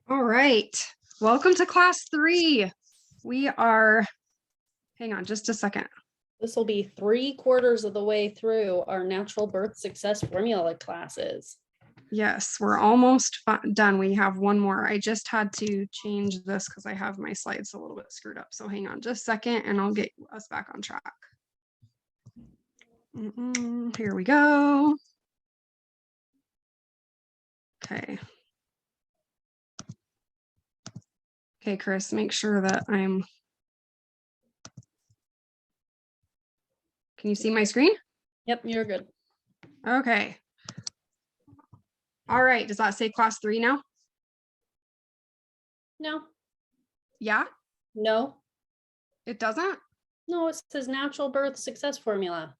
All right. Welcome to class 3. We are, hang on just a second. This will be 3/4 of the way through our natural birth success formula classes. Yes, we're almost done. We have one more. I just had to change this because I have my slides a little bit screwed up. So hang on just a second and I'll get us back on track. Here we go. Okay. Okay, Chris, make sure that can you see my screen? Yep, you're good. Okay. All right. Does that say class 3 now? No, Yeah, no, it doesn't? no, it says natural birth success formula.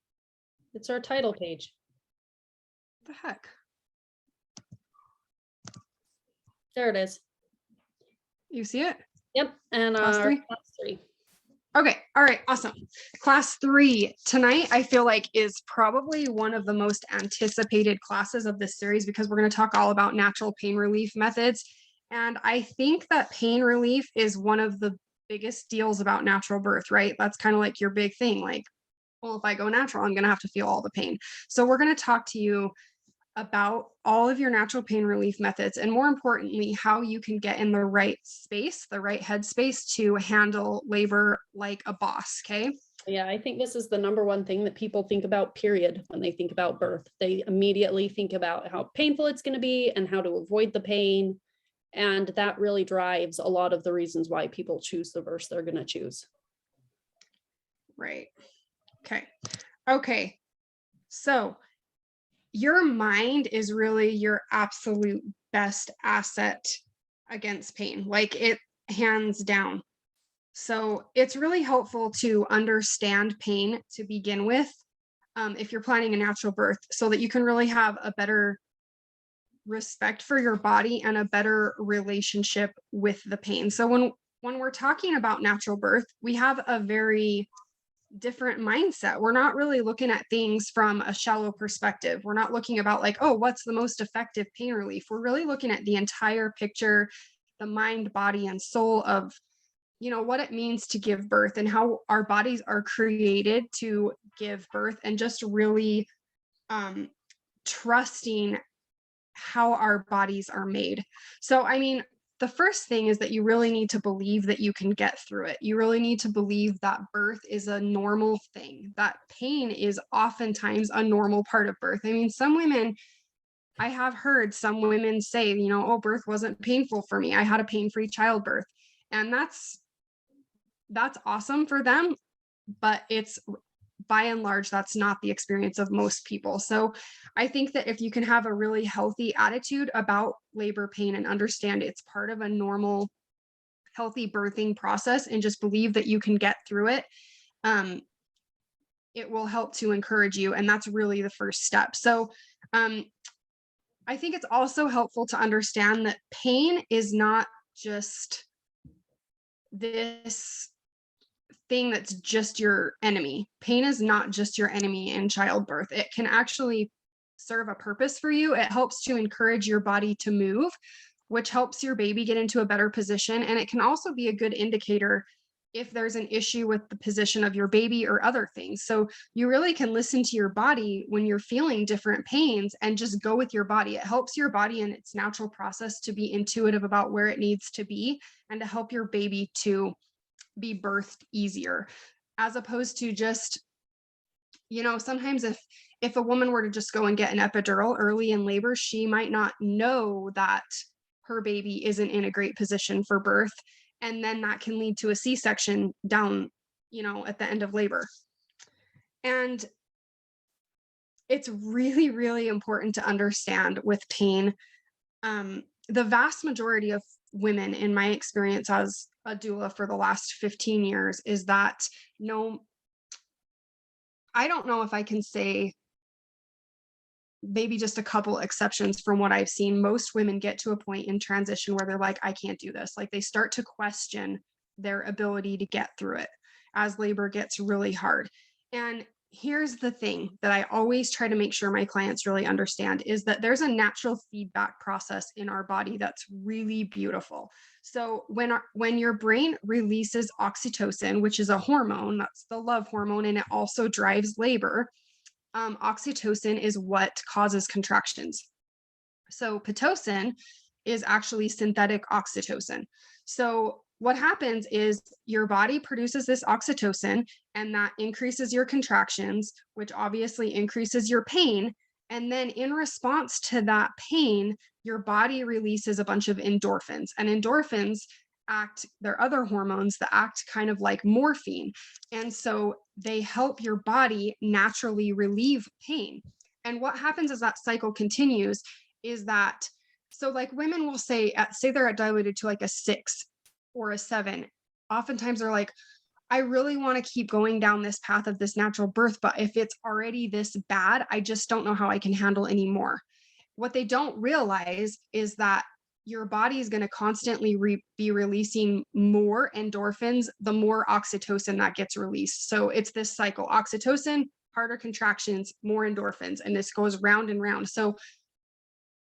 It's our title page. What the heck? There it is. You see it? Yep, and Class our 3? class 3. Okay. All right. Awesome. Class 3 tonight, I feel like is probably one of the most anticipated classes of this series because we're going to talk all about natural pain relief methods. And I think that pain relief is one of the biggest deals about natural birth, right? That's kind of like your big thing. Like, well, if I go natural, I'm going to have to feel all the pain. So we're going to talk to you about all of your natural pain relief methods and more importantly how you can get in the right space, the right headspace to handle labor like a boss. Okay. Yeah, I think this is the number one thing that people think about, period, when they think about birth. They immediately think about how painful it's going to be and how to avoid the pain. And that really drives a lot of the reasons why people choose the verse they're going to choose. Right. Okay. So your mind is really your absolute best asset against pain, like it hands down. So it's really helpful to understand pain to begin with, if you're planning a natural birth, so that you can really have a better respect for your body and a better relationship with the pain. So when we're talking about natural birth, we have a very different mindset. We're not really looking at things from a shallow perspective. We're not looking about like, oh, what's the most effective pain relief? We're really looking at the entire picture, the mind, body, and soul of what it means to give birth and how our bodies are created to give birth and just really trusting how our bodies are made. So, I mean, the first thing is that you really need to believe that you can get through it. You really need to believe that birth is a normal thing, that pain is oftentimes a normal part of birth. I mean, I have heard some women say, oh, birth wasn't painful for me. I had a pain-free childbirth. And that's awesome for them, but it's by and large, that's not the experience of most people. So I think that if you can have a really healthy attitude about labor pain and understand it's part of a normal, healthy birthing process and just believe that you can get through it, it will help to encourage you. And that's really the first step. So I think it's also helpful to understand that pain is not just this thing that's just your enemy. Pain is not just your enemy in childbirth. It can actually serve a purpose for you. It helps to encourage your body to move, which helps your baby get into a better position. And it can also be a good indicator if there's an issue with the position of your baby or other things. So you really can listen to your body when you're feeling different pains and just go with your body. It helps your body in its natural process to be intuitive about where it needs to be and to help your baby to be birthed easier, as opposed to just, sometimes if a woman were to just go and get an epidural early in labor, she might not know that her baby isn't in a great position for birth, and then that can lead to a C-section down, at the end of labor. And it's really, really important to understand with pain, the vast majority of women, in my experience as a doula for the last 15 years, is that I don't know if I can say, maybe just a couple exceptions from what I've seen, most women get to a point in transition where they're like, I can't do this. Like they start to question their ability to get through it as labor gets really hard. And here's the thing that I always try to make sure my clients really understand is that there's a natural feedback process in our body that's really beautiful. So when your brain releases oxytocin, which is a hormone, that's the love hormone, and it also drives labor. Oxytocin is what causes contractions. So pitocin is actually synthetic oxytocin. So what happens is your body produces this oxytocin, and that increases your contractions, which obviously increases your pain. And then in response to that pain, your body releases a bunch of endorphins, and endorphins they're other hormones that act kind of like morphine. And so they help your body naturally relieve pain. And what happens as that cycle continues is that, so like women will say they're at dilated to like a 6 or a 7. Oftentimes they're like, I really want to keep going down this path of this natural birth, but if it's already this bad, I just don't know how I can handle anymore. What they don't realize is that your body is going to constantly be releasing more endorphins the more oxytocin that gets released. So it's this cycle: oxytocin, harder contractions, more endorphins, and this goes round and round. So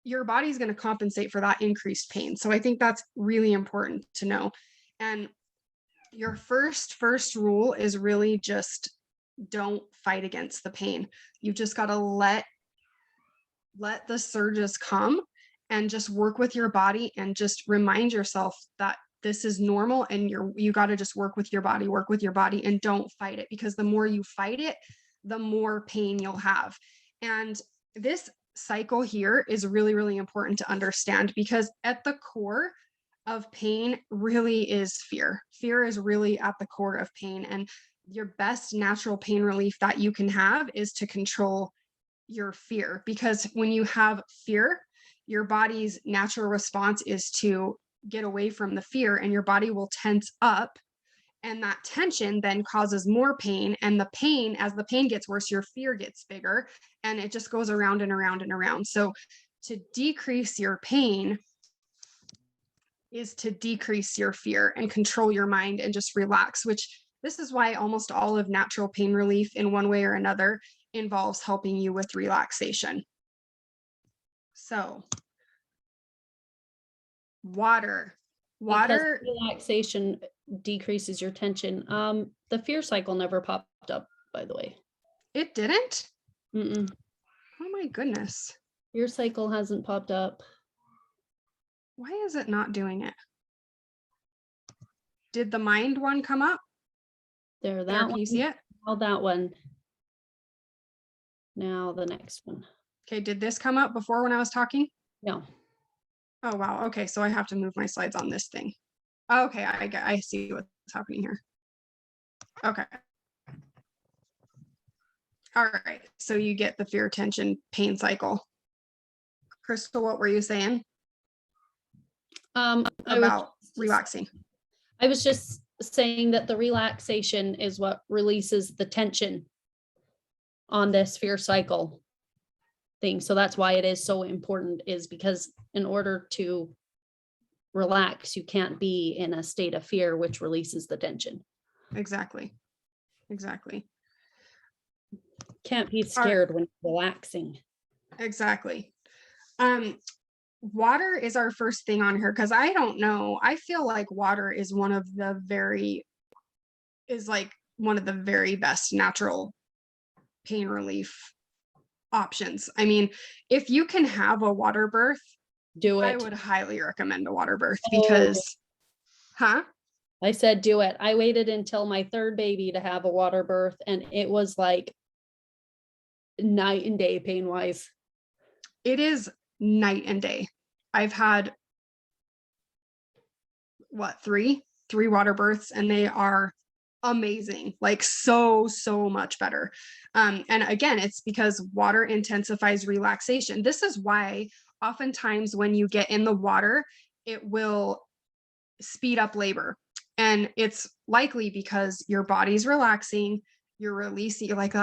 your body's going to compensate for that increased pain. So I think that's really important to know. And your first rule is really just don't fight against the pain. You just got to let the surges come and just work with your body and just remind yourself that this is normal, and you got to just work with your body and don't fight it, because the more you fight it, the more pain you'll have. And this cycle here is really, really important to understand, because at the core of pain really is fear. Fear is really at the core of pain. And your best natural pain relief that you can have is to control your fear, because when you have fear, your body's natural response is to get away from the fear, and your body will tense up, and that tension then causes more pain, and the pain, as the pain gets worse, your fear gets bigger, and it just goes around and around and around. So to decrease your pain is to decrease your fear and control your mind and just relax, which this is why almost all of natural pain relief in one way or another involves helping you with relaxation. So water. Because relaxation decreases your tension. The fear cycle never popped up, by the way. It didn't? Mm-mm. Oh my goodness. Fear cycle hasn't popped up. Why is it not doing it? Did the mind one come up? There, that There, one. can you see it? Now that one. Now the next one. Okay, did this come up before when I was talking? No. Oh, wow. Okay, so I have to move my slides on this thing. Okay, I see what's happening here. Okay. All right, so you get the fear, tension, pain cycle. Crystal, what were you saying about relaxing? I was just saying that the relaxation is what releases the tension on this fear cycle thing. So that's why it is so important, is because in order to relax, you can't be in a state of fear, which releases the tension. Exactly. Can't be scared when relaxing. Exactly. Water is our first thing on here, because I don't know. I feel like water is one of the very best natural pain relief options. I mean, if you can have a water birth, do it. I would highly recommend a water birth, because I said do it. I waited until my third baby to have a water birth, and it was like night and day pain wise. It is night and day. I've had three water births, and they are amazing, like so much better. And again, it's because water intensifies relaxation. This is why oftentimes when you get in the water, it will speed up labor. And it's likely because your body's relaxing, you're releasing, you're like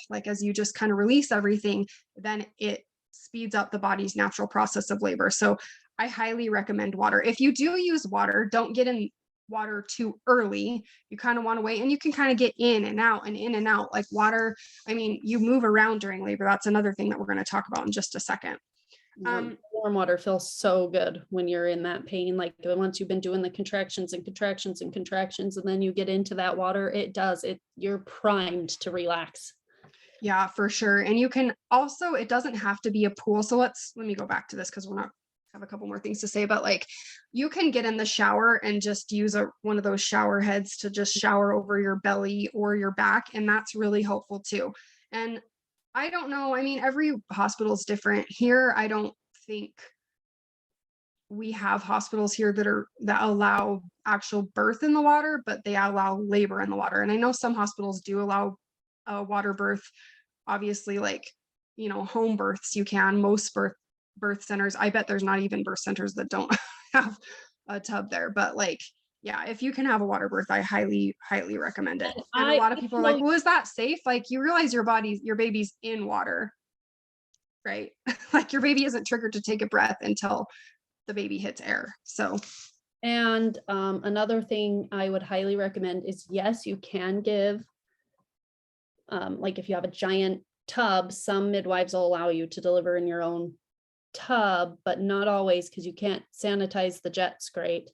like as you just kind of release everything, then it speeds up the body's natural process of labor. So I highly recommend water. If you do use water, don't get in water too early. You kind of want to wait, and you can kind of get in and out and in and out. Like water, I mean, you move around during labor. That's another thing that we're going to talk about in just a second. Warm water feels so good when you're in that pain. Like once you've been doing the contractions and contractions and contractions, and then you get into that water, you're primed to relax. Yeah, for sure. And you can also, it doesn't have to be a pool. So let me go back to this because we're not have a couple more things to say, but like you can get in the shower and just use one of those shower heads to just shower over your belly or your back. And that's really helpful too. And I don't know, I mean, every hospital is different. Here, I don't think we have hospitals here that allow actual birth in the water, but they allow labor in the water. And I know some hospitals do allow a water birth. Obviously, like, you know, home births, you can. Most birth centers, I bet there's not even birth centers that don't have a tub there. But like, yeah, if you can have a water birth, I highly recommend it. And a lot of people are like, well, is that safe? Like, you realize your baby's in water, right? Like your baby isn't triggered to take a breath until the baby hits air. So, and another thing I would highly recommend is, yes, you can give, like if you have a giant tub, some midwives will allow you to deliver in your own tub, but not always, because you can't sanitize the jets great.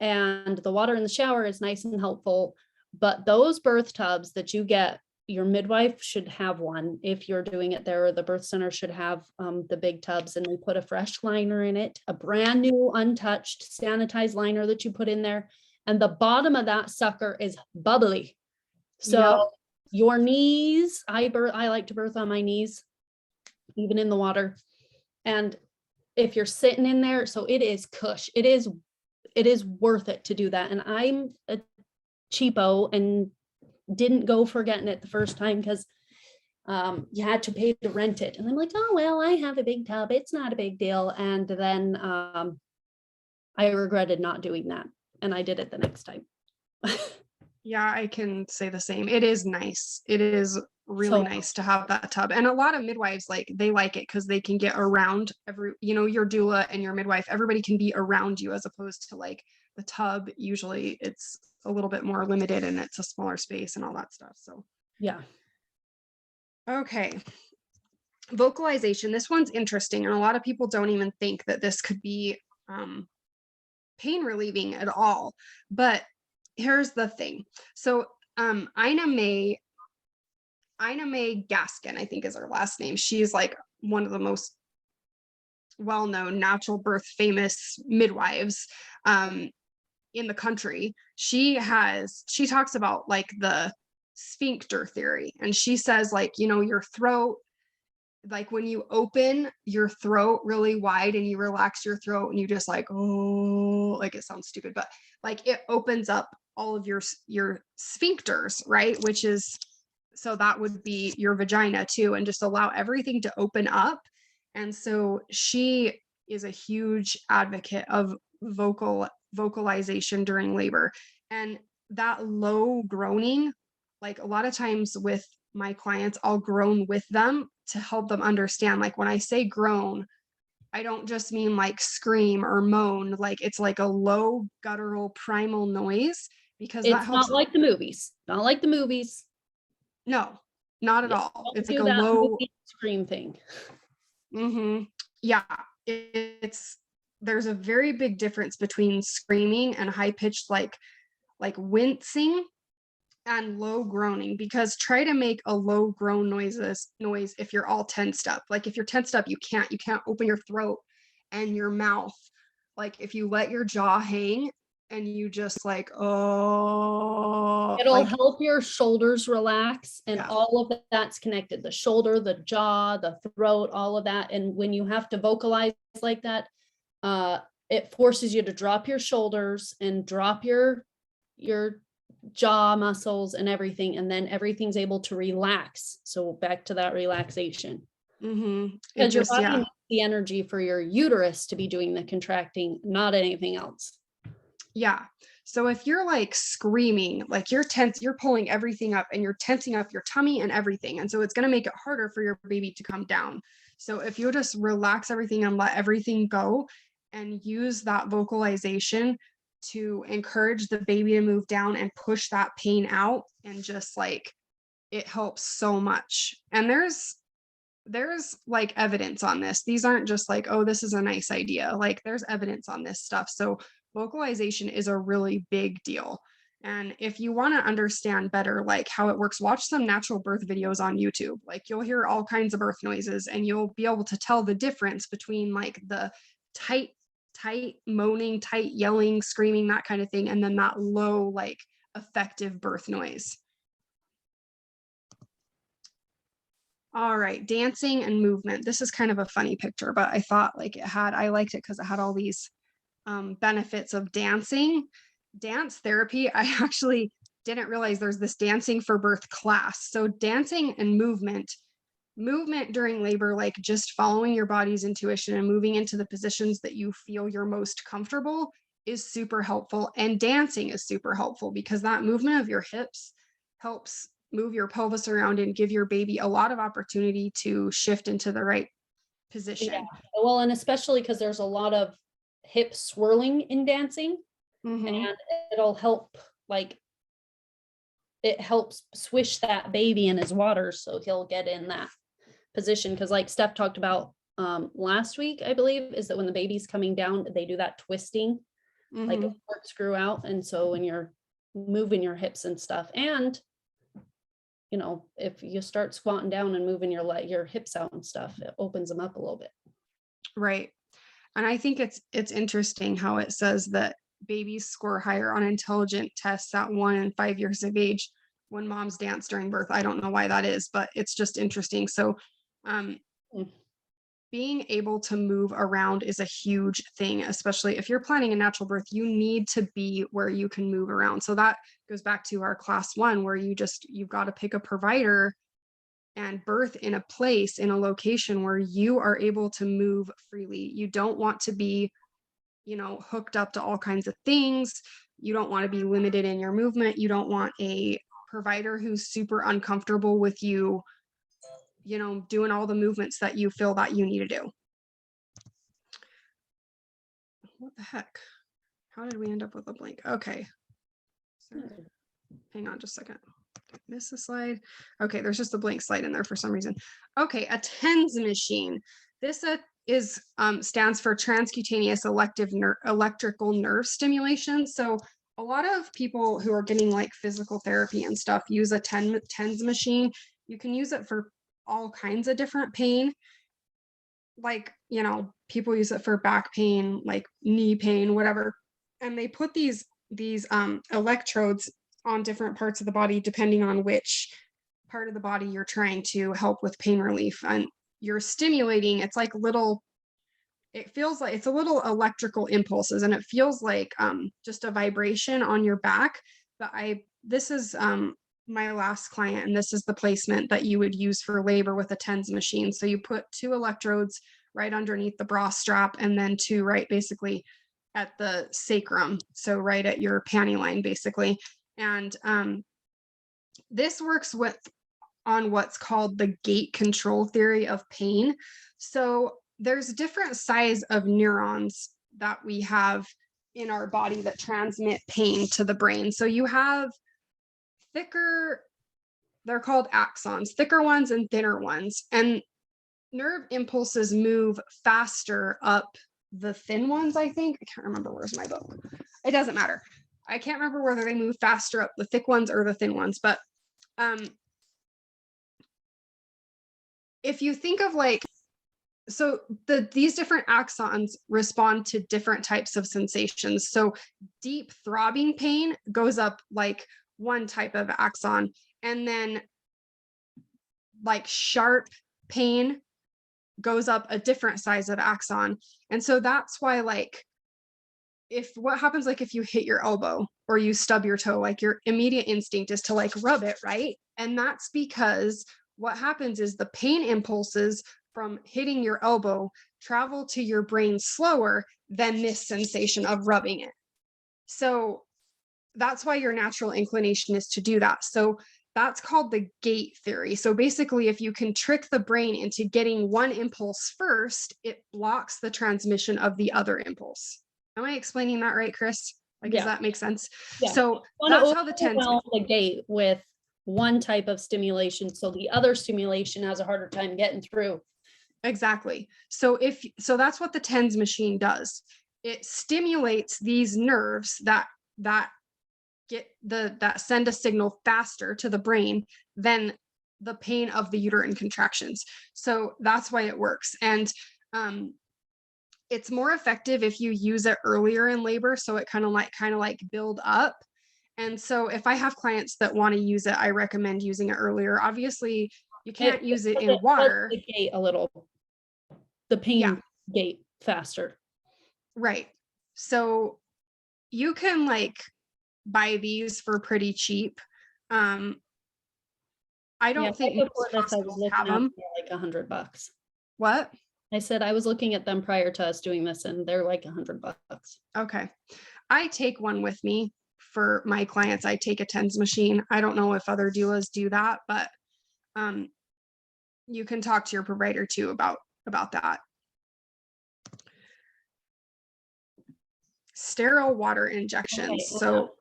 And the water in the shower is nice and helpful, but those birth tubs that you get, your midwife should have one if you're doing it there, or the birth center should have the big tubs, and we put a fresh liner in it, a brand new, untouched, sanitized liner that you put in there. And the bottom of that sucker is bubbly. So your knees, I like to birth on my knees, even in the water. And if you're sitting in there, so it is cush. It is worth it to do that. And I'm a cheapo and didn't go for getting it the first time because you had to pay to rent it. And I'm like, oh, well, I have a big tub. It's not a big deal. And then I regretted not doing that. And I did it the next time. Yeah, I can say the same. It is nice. It is really nice to have that tub. And a lot of midwives, like, they like it because they can get around your doula and your midwife, everybody can be around you, as opposed to like the tub. Usually it's a little bit more limited and it's a smaller space and all that stuff. So yeah. Okay. Vocalization. This one's interesting. And a lot of people don't even think that this could be pain relieving at all. But here's the thing. So Ina May Gaskin, I think is her last name. She's like one of the most well-known natural birth famous midwives in the country. She talks about like the sphincter theory, and she says, like, your throat, like when you open your throat really wide and you relax your throat and you just like, oh, like, it sounds stupid, but like it opens up all of your sphincters, right? So that would be your vagina too, and just allow everything to open up. And so she is a huge advocate of vocalization during labor. And that low groaning, like a lot of times with my clients, I'll groan with them to help them understand. Like when I say groan, I don't just mean like scream or moan, like it's like a low guttural primal noise, because it's not like the movies. No, not at all. It's like a low scream thing. Yeah, there's a very big difference between screaming and high pitched, like wincing, and low groaning. Because try to make a low groan noise if you're all tensed up. Like if you're tensed up, you can't open your throat and your mouth. Like if you let your jaw hang and you just like, oh, it'll help your shoulders relax, and all of that's connected. The shoulder, the jaw, the throat, all of that. And when you have to vocalize like that, it forces you to drop your shoulders and drop your jaw muscles and everything, and then everything's able to relax. So back to that relaxation. Because your body needs the energy for your uterus to be doing the contracting, not anything else. Yeah. So if you're like screaming, like you're tense, you're pulling everything up and you're tensing up your tummy and everything. And so it's going to make it harder for your baby to come down. So if you just relax everything and let everything go and use that vocalization to encourage the baby to move down and push that pain out, and just like it helps so much. And there's like evidence on this. These aren't just like, oh, this is a nice idea. Like there's evidence on this stuff. So vocalization is a really big deal. And if you want to understand better like how it works, watch some natural birth videos on YouTube. Like you'll hear all kinds of birth noises and you'll be able to tell the difference between like the tight moaning, tight yelling, screaming, that kind of thing, and then that low like effective birth noise. All right, dancing and movement. This is kind of a funny picture, but I thought like I liked it because it had all these benefits of dancing. Dance therapy, I actually didn't realize there's this dancing for birth class. So dancing and movement during labor, like just following your body's intuition and moving into the positions that you feel you're most comfortable, is super helpful. And dancing is super helpful because that movement of your hips helps move your pelvis around and give your baby a lot of opportunity to shift into the right position. Yeah. Well, and especially because there's a lot of hip swirling in dancing, and it'll help, like, it helps swish that baby in his water so he'll get in that position. Because like Steph talked about last week, I believe, is that when the baby's coming down, they do that twisting, like a corkscrew out. And so when you're moving your hips and stuff, and you know, if you start squatting down and moving your hips out and stuff, it opens them up a little bit. Right. And I think it's interesting how it says that babies score higher on intelligent tests at 1 and 5 years of age when moms dance during birth. I don't know why that is, but it's just interesting. So being able to move around is a huge thing, especially if you're planning a natural birth. You need to be where you can move around. So that goes back to our class 1, where you've got to pick a provider and birth in a place, in a location where you are able to move freely. You don't want to be, you know, hooked up to all kinds of things. You don't want to be limited in your movement. You don't want a provider who's super uncomfortable with you, you know, doing all the movements that you feel that you need to do. What the heck? How did we end up with a blank? Okay. Sorry. Hang on just a second. Miss a slide. Okay, there's just a blank slide in there for some reason. Okay, a TENS machine. This stands for transcutaneous electrical nerve stimulation. So a lot of people who are getting like physical therapy and stuff use a TENS machine. You can use it for all kinds of different pain. Like, you know, people use it for back pain, like knee pain, whatever. And they put these electrodes on different parts of the body, depending on which part of the body you're trying to help with pain relief. And you're stimulating, it's like it feels like it's a little electrical impulses, and it feels like just a vibration on your back. But this is my last client, and this is the placement that you would use for labor with a TENS machine. So you put 2 electrodes right underneath the bra strap, and then 2 right basically at the sacrum. So right at your panty line, basically. And this works on what's called the gate control theory of pain. So there's different size of neurons that we have in our body that transmit pain to the brain. So you have thicker, they're called axons, thicker ones and thinner ones. And nerve impulses move faster up the thin ones, I think. I can't remember, where's my book. It doesn't matter. I can't remember whether they move faster up the thick ones or the thin ones, but if you think of like, so these different axons respond to different types of sensations. So deep throbbing pain goes up like one type of axon, and then like sharp pain goes up a different size of axon. And so that's why, like, what happens, like if you hit your elbow or you stub your toe, like your immediate instinct is to like rub it, right? And that's because what happens is the pain impulses from hitting your elbow travel to your brain slower than this sensation of rubbing it. So that's why your natural inclination is to do that. So that's called the gate theory. So basically, if you can trick the brain into getting one impulse first, it blocks the transmission of the other impulse. Am I explaining that right, Chris? Like, does Yeah. that make sense? Yeah. So Wanna that's how the TENS. overwhelm the gate with one type of stimulation, so the other stimulation has a harder time getting through. Exactly. So that's what the TENS machine does. It stimulates these nerves that that send a signal faster to the brain than the pain of the uterine contractions. So that's why it works. And it's more effective if you use it earlier in labor, so it kind of like build up. And so if I have clients that want to use it, I recommend using it earlier. Obviously, you can't use it in floods water. the gate a little, the pain gate faster. Right. So you can like buy these for pretty cheap. I don't think Right most before this, I was hospitals looking have at them. like $100. What? I said I was looking at them prior to us doing this, and they're like $100. Okay. I take one with me for my clients. I take a TENS machine. I don't know if other doulas do that, but you can talk to your provider too about that. Sterile water injections. Okay, So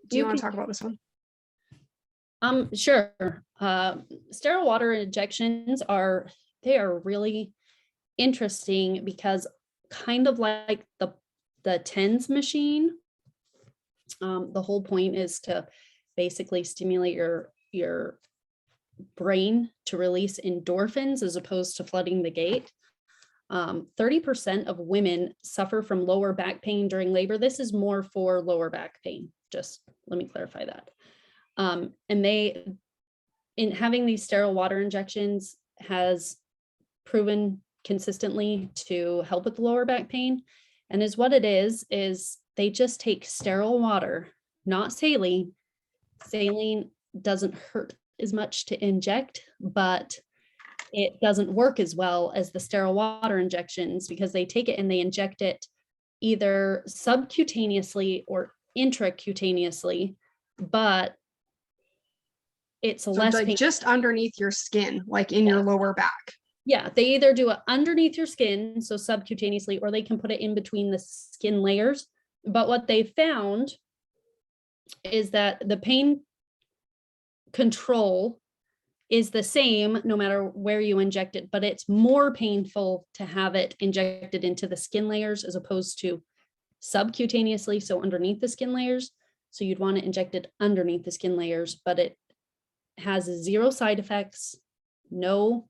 do you You want to can- talk about this one? Sure. Sterile water injections are really interesting because kind of like the TENS machine, the whole point is to basically stimulate your brain to release endorphins as opposed to flooding the gate. 30% of women suffer from lower back pain during labor. This is more for lower back pain. Just let me clarify that. And in having these sterile water injections has proven consistently to help with the lower back pain. And is what it is they just take sterile water, not saline. Saline doesn't hurt as much to inject, but it doesn't work as well as the sterile water injections because they take it and they inject it either subcutaneously or intracutaneously, but it's So less like painful. just underneath your skin, like in your lower back. Yeah, they either do it underneath your skin, so subcutaneously, or they can put it in between the skin layers. But what they found is that the pain control is the same no matter where you inject it, but it's more painful to have it injected into the skin layers as opposed to subcutaneously, so underneath the skin layers. So you'd want it injected underneath the skin layers, but it has 0 side effects, no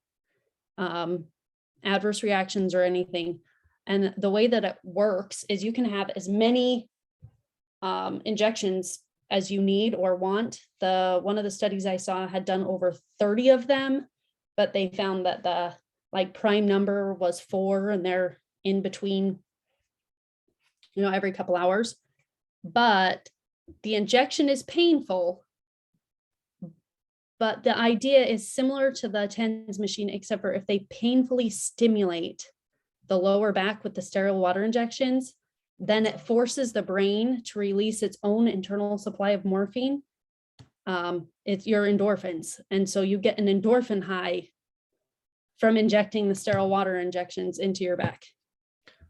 adverse reactions or anything. And the way that it works is you can have as many injections as you need or want. One of the studies I saw had done over 30 of them, but they found that the prime number was 4 and they're in between, every couple hours. But the injection is painful. But the idea is similar to the TENS machine, except for if they painfully stimulate the lower back with the sterile water injections, then it forces the brain to release its own internal supply of morphine. It's your endorphins. And so you get an endorphin high from injecting the sterile water injections into your back.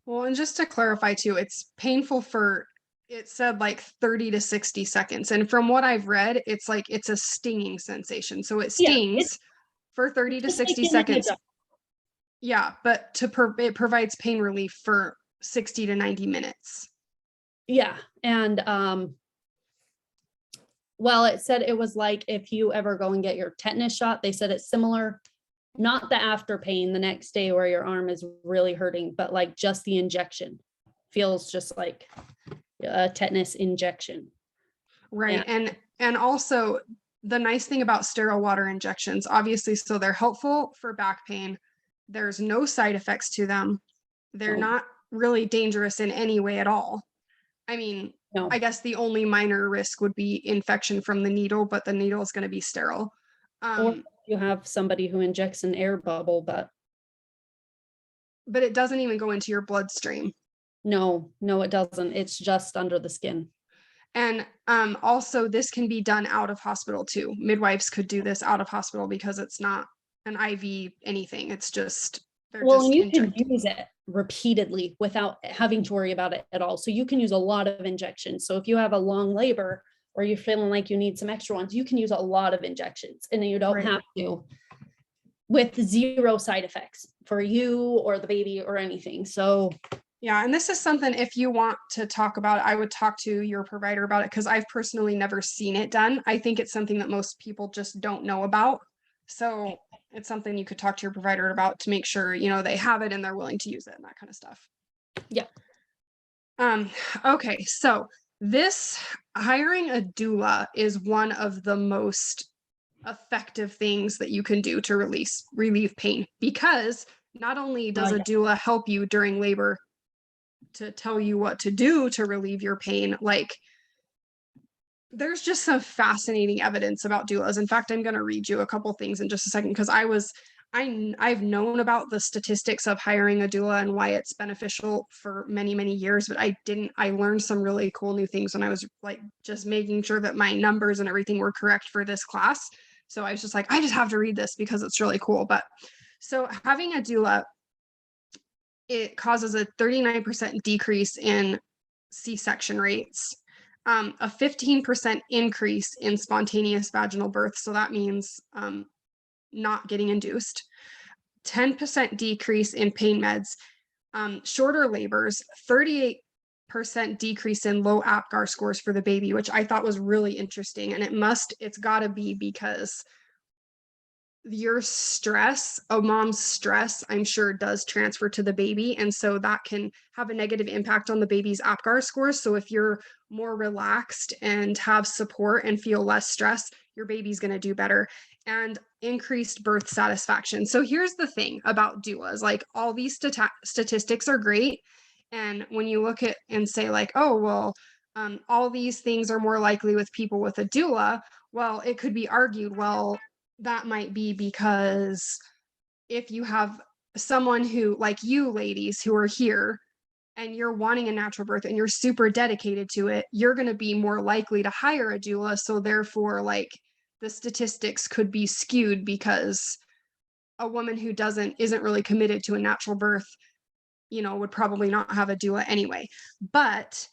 Well, and just to clarify too, it's painful for, it said like 30 to 60 seconds. And from what I've read, it's like, it's a stinging sensation. So it stings for 30 to 60 seconds. Yeah, but it provides pain relief for 60 to 90 minutes. Yeah. And well, it said it was like if you ever go and get your tetanus shot, they said it's similar, not the after pain the next day where your arm is really hurting, but like just the injection feels just like a tetanus injection. Right. And also the nice thing about sterile water injections, obviously, so they're helpful for back pain. There's no side effects to them. They're not really dangerous in any way at all. I mean, I guess the only minor risk would be infection from the needle, but the needle is going to be sterile. Or you have somebody who injects an air bubble, but it doesn't even go into your bloodstream. No, it doesn't. It's just under the skin. And also this can be done out of hospital too. Midwives could do this out of hospital because it's not an IV anything. It's just They're Well, just and you can injecting. use it repeatedly without having to worry about it at all. So you can use a lot of injections. So if you have a long labor or you're feeling like you need some extra ones, you can use a lot of injections and then you don't Right. have to, with zero side effects for you or the baby or anything. So Yeah, and this is something, if you want to talk about it, I would talk to your provider about it because I've personally never seen it done. I think it's something that most people just don't know about. So it's something you could talk to your provider about to make sure, you know, they have it and they're willing to use it and that kind of stuff. yeah, Okay, so this hiring a doula is one of the most effective things that you can do to relieve pain, because not only does a yeah. doula help you during labor to tell you what to do to relieve your pain, like there's just some fascinating evidence about doulas. In fact, I'm going to read you a couple things in just a second because I've known about the statistics of hiring a doula and why it's beneficial for many, many years, but I learned some really cool new things when I was like just making sure that my numbers and everything were correct for this class. So I was just like, I just have to read this because it's really cool. But so having a doula, it causes a 39% decrease in C-section rates, a 15% increase in spontaneous vaginal birth. So that means not getting induced, 10% decrease in pain meds, shorter labors, 38% decrease in low APGAR scores for the baby, which I thought was really interesting. And it's got to be because your stress, a mom's stress, I'm sure does transfer to the baby. And so that can have a negative impact on the baby's APGAR scores. So if you're more relaxed and have support and feel less stress, your baby's going to do better. And increased birth satisfaction. So here's the thing about doulas, like all these statistics are great. And when you look at and say like, oh, well, all these things are more likely with people with a doula. Well, it could be argued, well, that might be because if you have someone who, like you ladies who are here, and you're wanting a natural birth and you're super dedicated to it, you're going to be more likely to hire a doula. So therefore, like the statistics could be skewed because a woman who isn't really committed to a natural birth, you know, would probably not have a doula anyway. But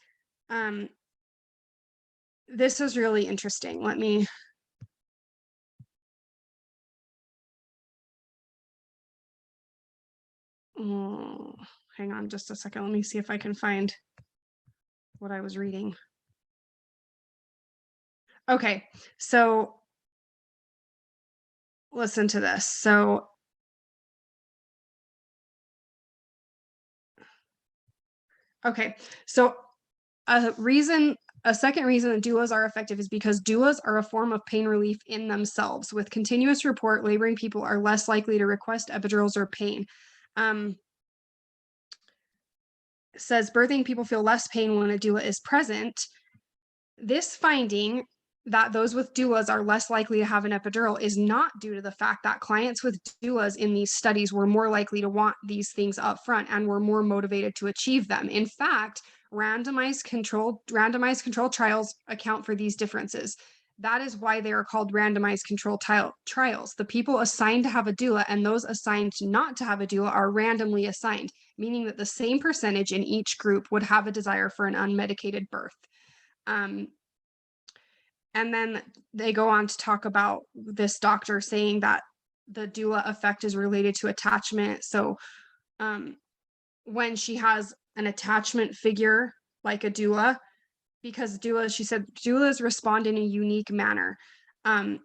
this is really interesting. Let me hang on just a second. Let me see if I can find what I was reading. Okay, so listen to this. So okay, so a second reason that doulas are effective is because doulas are a form of pain relief in themselves. With continuous report, laboring people are less likely to request epidurals or pain. Says birthing people feel less pain when a doula is present. This finding that those with doulas are less likely to have an epidural is not due to the fact that clients with doulas in these studies were more likely to want these things up front and were more motivated to achieve them. In fact, randomized control trials account for these differences. That is why they are called randomized control trials. The people assigned to have a doula and those assigned not to have a doula are randomly assigned, meaning that the same percentage in each group would have a desire for an unmedicated birth. And then they go on to talk about this doctor saying that the doula effect is related to attachment. So when she has an attachment figure like a doula, because she said doulas respond in a unique manner.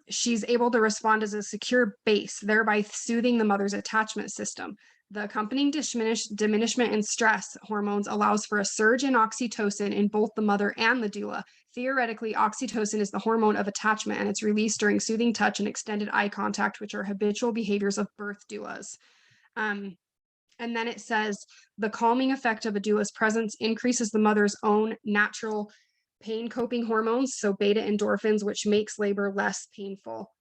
She's able to respond as a secure base, thereby soothing the mother's attachment system. The accompanying diminishment in stress hormones allows for a surge in oxytocin in both the mother and the doula. Theoretically, oxytocin is the hormone of attachment, and it's released during soothing touch and extended eye contact, which are habitual behaviors of birth doulas. And then it says the calming effect of a doula's presence increases the mother's own natural pain coping hormones, so beta endorphins, which makes labor less painful.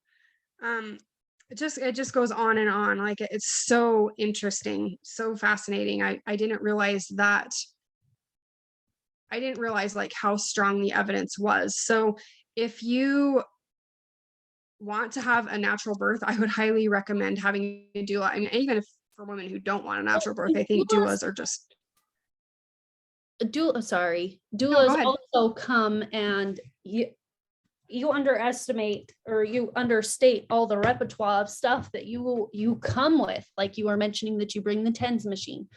It just goes on and on. Like it's so interesting, so fascinating. I didn't realize that. I didn't realize like how strong the evidence was. So if you want to have a natural birth, I would highly recommend having a doula. I mean, even if for women who don't want a natural birth. I think doulas are just doulas ahead. also come, and you underestimate or you understate all the repertoire of stuff that you come with. Like you were mentioning that you bring the TENS machine.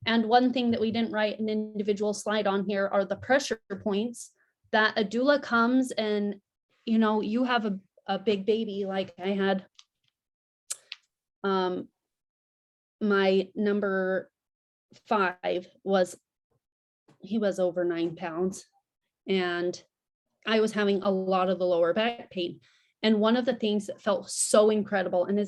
And one thing that we didn't write an individual slide on here are the pressure points that a doula comes, and you have a big baby. Like I had my number 5 he was over 9 pounds, and I was having a lot of the lower back pain. And one of the things that felt so incredible, and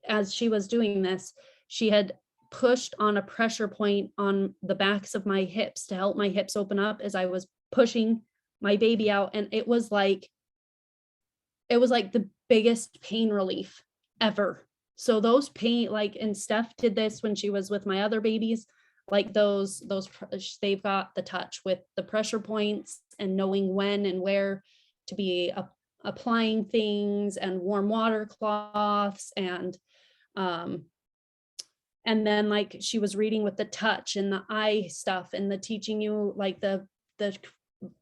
as she was doing this, she had pushed on a pressure point on the backs of my hips to help my hips open up as I was pushing my baby out. And it was like the biggest pain relief ever. So those pain, like, and Steph did this when she was with my other babies, like those they've got the touch with the pressure points and knowing when and where to be applying things, and warm water cloths, and then like she was reading with the touch and the eye stuff, and the teaching you like the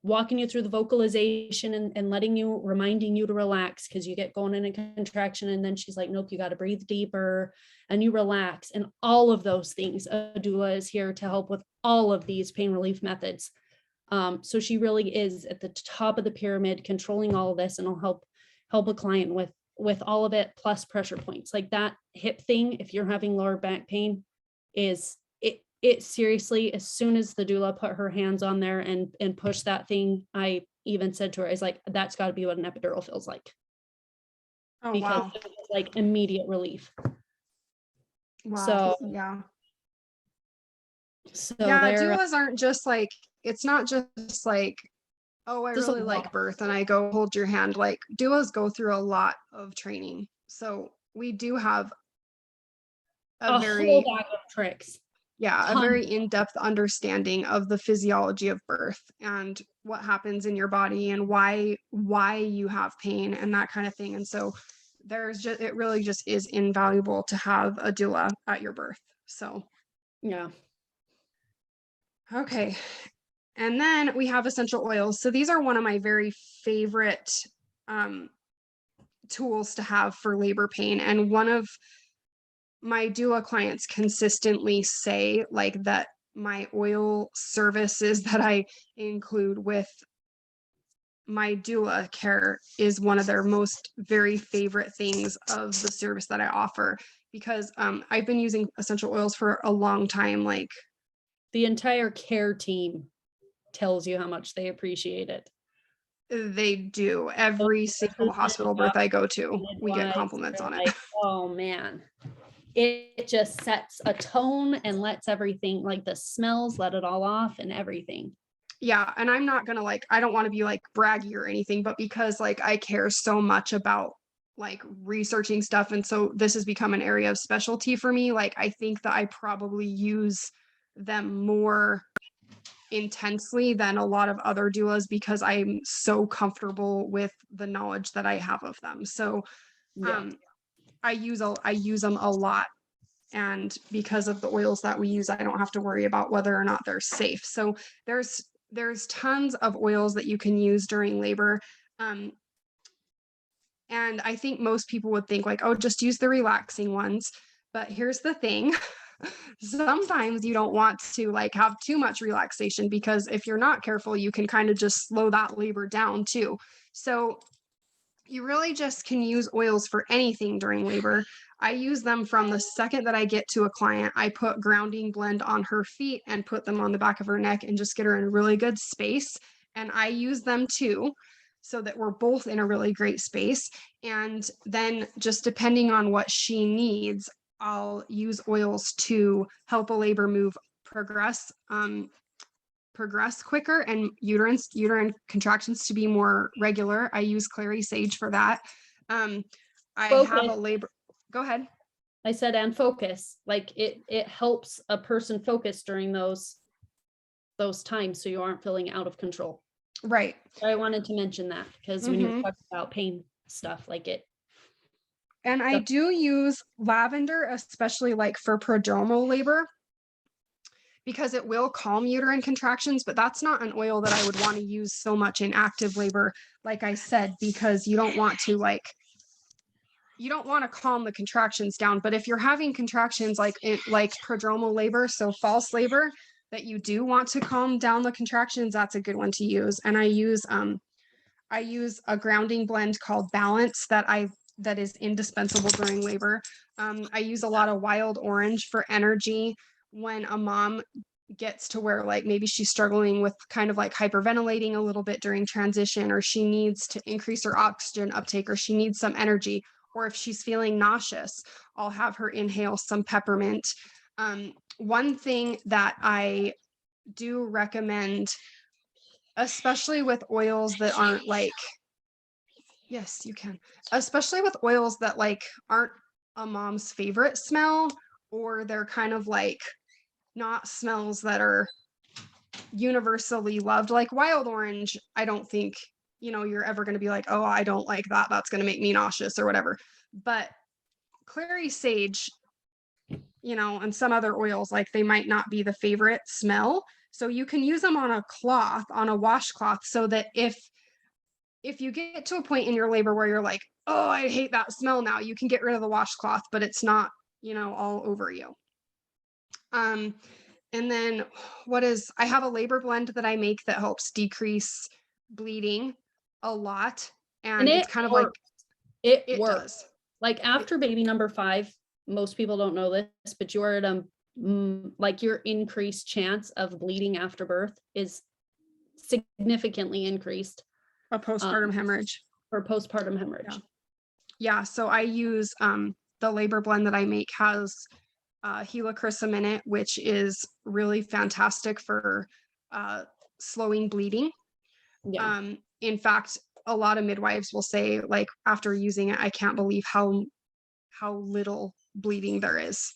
walking you through the vocalization and reminding you to relax because you get going in a contraction. And then she's like, nope, you got to breathe deeper and you relax. And all of those things, a doula is here to help with all of these pain relief methods. So she really is at the top of the pyramid, controlling all of this, and will help a client with all of it, plus pressure points. Like that hip thing, if you're having lower back pain, it seriously, as soon as the doula put her hands on there and pushed that thing, I even said to her, I was like, that's got to be what an epidural feels like. Oh, because wow. it was like immediate relief. Wow. So yeah. So Yeah, doulas aren't just like, it's not just like, oh, I There's a really like lot. birth and I go hold your hand. Like doulas go through a lot of training. So we do have a whole very, bag of tricks. a Ton. very in-depth understanding of the physiology of birth and what happens in your body and why you have pain and that kind of thing. And so it really just is invaluable to have a doula at your birth. So Yeah. okay. And then we have essential oils. So these are one of my very favorite tools to have for labor pain. And one of my doula clients consistently say like that my oil services that I include with my doula care is one of their most very favorite things of the service that I offer, because I've been using essential oils for a long time. Like the entire care team tells you how much they appreciate it. They do. Every single hospital birth I go to, we get compliments on it. Like, oh man, it just sets a tone and lets everything, like the smells, let it all off and everything. Yeah, and I'm not gonna like, I don't want to be like braggy or anything, but because like I care so much about like researching stuff, and so this has become an area of specialty for me. Like I think that I probably use them more intensely than a lot of other doulas because I'm so comfortable with the knowledge that I have of them. So I use them a lot, and because of the oils that we use, I don't have to worry about whether or not they're safe. So there's tons of oils that you can use during labor. And I think most people would think like, oh, just use the relaxing ones. But here's the thing. Sometimes you don't want to like have too much relaxation, because if you're not careful, you can kind of just slow that labor down too. So you really just can use oils for anything during labor. I use them from the second that I get to a client. I put grounding blend on her feet and put them on the back of her neck and just get her in a really good space. And I use them too, so that we're both in a really great space. And then just depending on what she needs, I'll use oils to help a labor progress quicker, and uterine contractions to be more regular. I use clary sage for that. I have a labor. Go ahead. I said, and focus. Like it helps a person focus during those times, so you aren't feeling out of control. Right. I wanted to mention that because when you're talking about pain stuff, like it And I So- do use lavender, especially like for prodromal labor, because it will calm uterine contractions, but that's not an oil that I would want to use so much in active labor, like I said, because you don't want to calm the contractions down. But if you're having contractions like prodromal labor, so false labor, that you do want to calm down the contractions, that's a good one to use. And I use a grounding blend called Balance that is indispensable during labor. I use a lot of wild orange for energy when a mom gets to where like maybe she's struggling with kind of like hyperventilating a little bit during transition, or she needs to increase her oxygen uptake, or she needs some energy, or if she's feeling nauseous, I'll have her inhale some peppermint. One thing that I do recommend, especially with oils that aren't like, yes, you can, especially with oils that like aren't a mom's favorite smell, or they're kind of like not smells that are universally loved, like wild orange. I don't think, you're ever going to be like, oh, I don't like that, that's going to make me nauseous or whatever. But clary sage, and some other oils, like they might not be the favorite smell. So you can use them on a cloth, on a washcloth, so that if you get to a point in your labor where you're like, oh, I hate that smell now, you can get rid of the washcloth, but it's not, all over you. And then I have a labor blend that I make that helps decrease bleeding a lot. And it's kind of like, works. It it works. does. Like after baby number 5, most people don't know this, but you're at like your increased chance of bleeding after birth is significantly increased A postpartum hemorrhage. for postpartum hemorrhage. Yeah. So I use the labor blend that I make has helichrysum in it, which is really fantastic for slowing bleeding. Yeah. In fact, a lot of midwives will say, like, after using it, I can't believe how little bleeding there is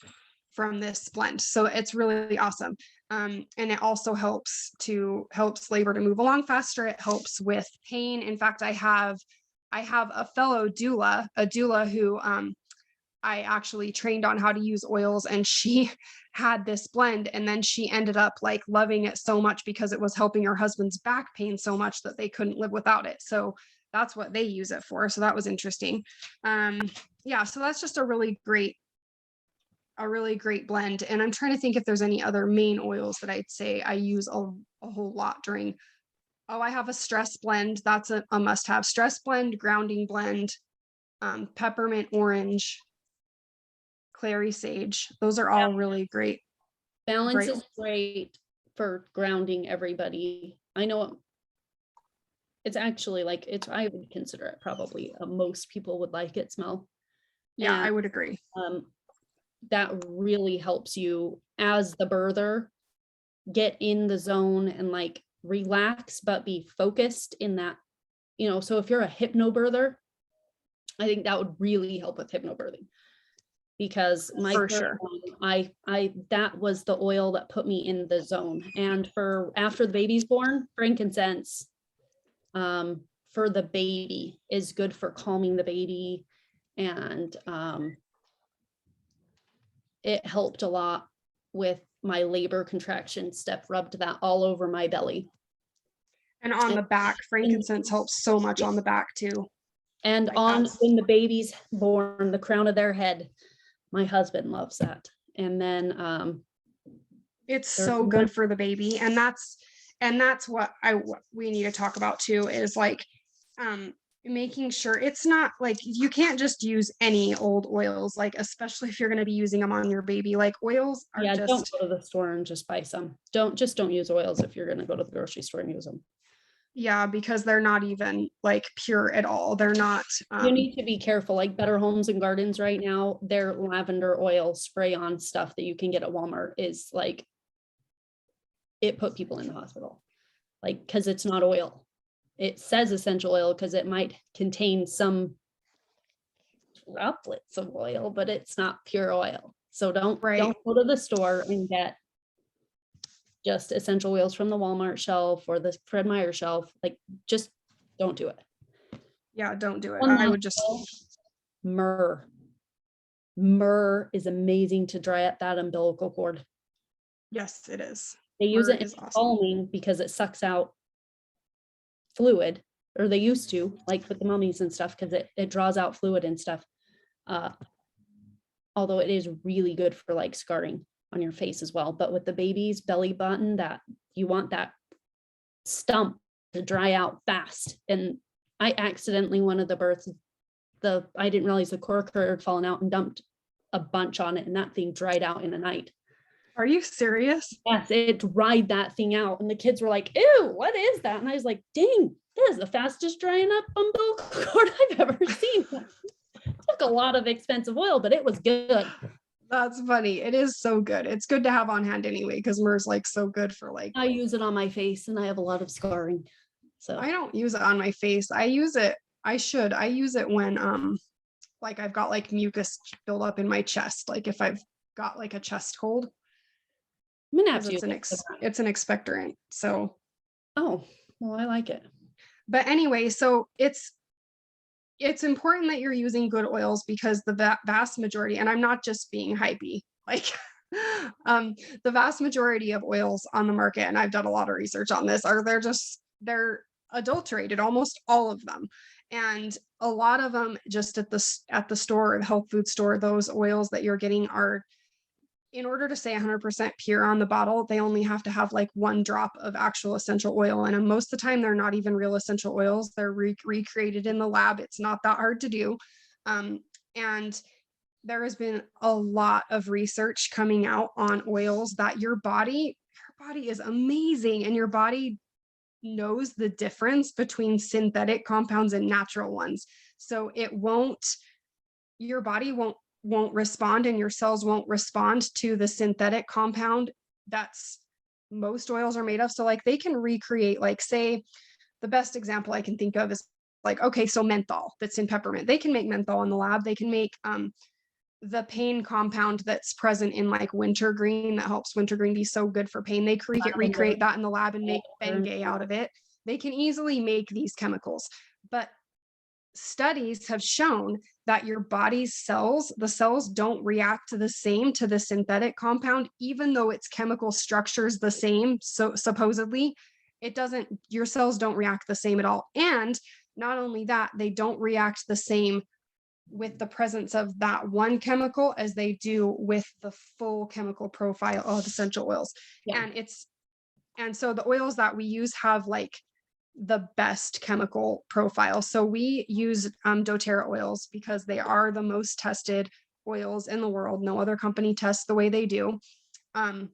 from this blend. So it's really awesome. And it also helps labor to move along faster. It helps with pain. In fact, I have a fellow doula, who I actually trained on how to use oils, and she had this blend, and then she ended up like loving it so much because it was helping her husband's back pain so much that they couldn't live without it. So that's what they use it for. So that was interesting. Yeah, so that's just a really great blend. And I'm trying to think if there's any other main oils that I'd say I use a whole lot during. Oh, I have a stress blend. That's a must-have. Stress blend, grounding blend, peppermint orange, clary sage. Those are all really great. Balance Great. is great for grounding everybody. I know it's actually like I would consider it probably most people would like it smell. Yeah, And I would agree. that really helps you as the birther get in the zone and like relax, but be focused in that, so if you're a hypnobirther, I think that would really help with hypnobirthing. Because my For first sure. one, that was the oil that put me in the zone. And for after the baby's born, frankincense for the baby is good for calming the baby. And it helped a lot with my labor contraction. Steph rubbed that all over my belly. And on the back, frankincense helps so much on the back too. And Like when the baby's born, the crown of their head. My husband loves that. And then it's so good for the baby. And that's what we need to talk about too, is like making sure it's not like you can't just use any old oils, like especially if you're going to be using them on your baby. Like oils are don't go to the store and just buy some. Don't use oils if you're going to go to the grocery store and use them. Yeah, because they're not even like pure at all. They're not. You need to be careful. Like Better Homes and Gardens right now, their lavender oil spray on stuff that you can get at Walmart is like, it put people in the hospital, like, because it's not oil. It says essential oil because it might contain some droplets of oil, but it's not pure oil. So don't go to the store and get just essential oils from the Walmart shelf or the Fred Meyer shelf. Like, just don't do it. Yeah, don't do it. I would just myrrh. Myrrh is amazing to dry up that umbilical cord. Yes, it is. They use Myrrh it in is awesome. embalming because it sucks out fluid, or they used to, like with the mummies and stuff, because it draws out fluid and stuff. Although it is really good for like scarring on your face as well. But with the baby's belly button, that you want that stump to dry out fast. And I accidentally, one of the births, I didn't realize the cork had fallen out and dumped a bunch on it, and that thing dried out in a night. Are you serious? Yes, it dried that thing out. And the kids were like, ew, what is that? And I was like, dang, that is the fastest drying up umbilical cord I've ever seen. It took a lot of expensive oil, but it was good. That's funny. It is so good. It's good to have on hand anyway, because myrrh's like so good for like. I use it on my face and I have a lot of scarring. So I don't use it on my face. I use it. I use it when like I've got like mucus build up in my chest. Like if I've got like a chest cold. I'm gonna have to It's use it's an expectorant. So. Oh, well, I like it. But anyway, so it's important that you're using good oils, because the vast majority, and I'm not just being hypey, like the vast majority of oils on the market, and I've done a lot of research on this, they're adulterated, almost all of them. And a lot of them just at the store, the health food store, those oils that you're getting are, in order to say 100% pure on the bottle, they only have to have like 1 drop of actual essential oil. And most of the time, they're not even real essential oils. They're recreated in the lab. It's not that hard to do. And there has been a lot of research coming out on oils that your body is amazing. And your body knows the difference between synthetic compounds and natural ones. So your body won't respond, and your cells won't respond to the synthetic compound that's most oils are made of. So like they can recreate, like, say, the best example I can think of is like, okay, so menthol that's in peppermint. They can make menthol in the lab. They can make the pain compound that's present in like wintergreen that helps wintergreen be so good for pain. They recreate that in the lab and make Bengay out of it. They can easily make these chemicals. But studies have shown that your body's cells, the cells don't react the same to the synthetic compound, even though its chemical structure is the same. So supposedly your cells don't react the same at all. And not only that, they don't react the same with the presence of that one chemical as they do with the full chemical profile of essential oils. Yeah. And so the oils that we use have like the best chemical profile. So we use doTERRA oils because they are the most tested oils in the world. No other company tests the way they do. And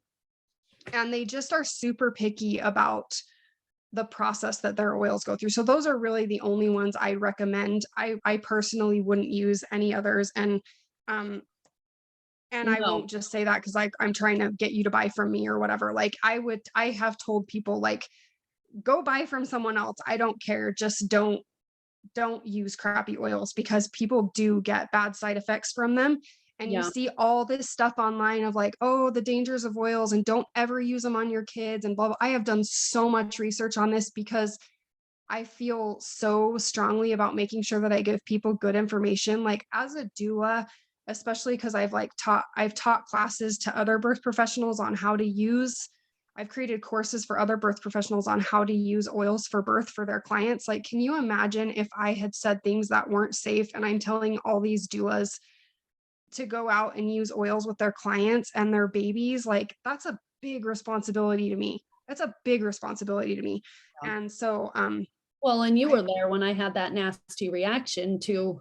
they just are super picky about the process that their oils go through. So those are really the only ones I recommend. I personally wouldn't use any others. And I won't just say that because I'm trying to get you to buy from me or whatever. Like I have told people, like, go buy from someone else. I don't care. Just don't use crappy oils, because people do get bad side effects from them. And you see all this stuff online of like, oh, the dangers of oils and don't ever use them on your kids and blah, blah. I have done so much research on this because I feel so strongly about making sure that I give people good information. Like as a doula, especially because I've taught classes to other birth professionals on how to use. I've created courses for other birth professionals on how to use oils for birth for their clients. Like, can you imagine if I had said things that weren't safe, and I'm telling all these doulas to go out and use oils with their clients and their babies? Like, that's a big responsibility to me. Yeah. And so, well, and you were there when I had that nasty reaction to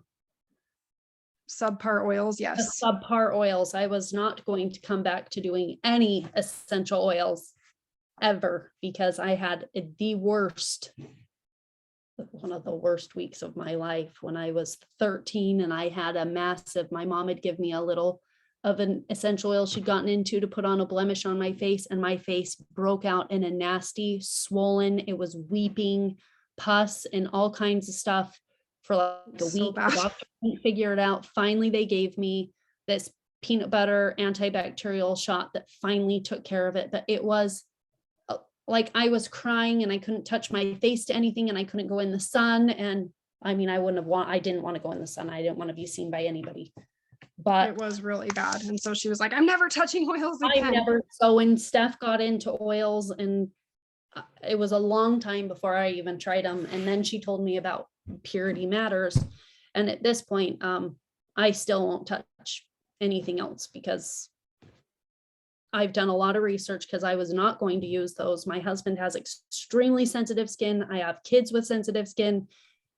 subpar oils. Yes. Subpar oils. I was not going to come back to doing any essential oils ever, because I had one of the worst weeks of my life when I was 13, and I had my mom had given me a little of an essential oil she'd gotten into to put on a blemish on my face, and my face broke out in a nasty swollen, it was weeping, pus and all kinds of stuff for like a week. The doctor couldn't figure it out. Finally, they gave me this peanut butter antibacterial shot that finally took care of it. But it was like I was crying and I couldn't touch my face to anything, and I couldn't go in the sun. And I mean, I didn't want to go in the sun. I didn't want to be seen by anybody. but It was really bad. And so she was like, I'm never touching oils I again. never, so when Steph got into oils, and it was a long time before I even tried them. And then she told me about Purity Matters. And at this point, I still won't touch anything else because I've done a lot of research because I was not going to use those. My husband has extremely sensitive skin. I have kids with sensitive skin,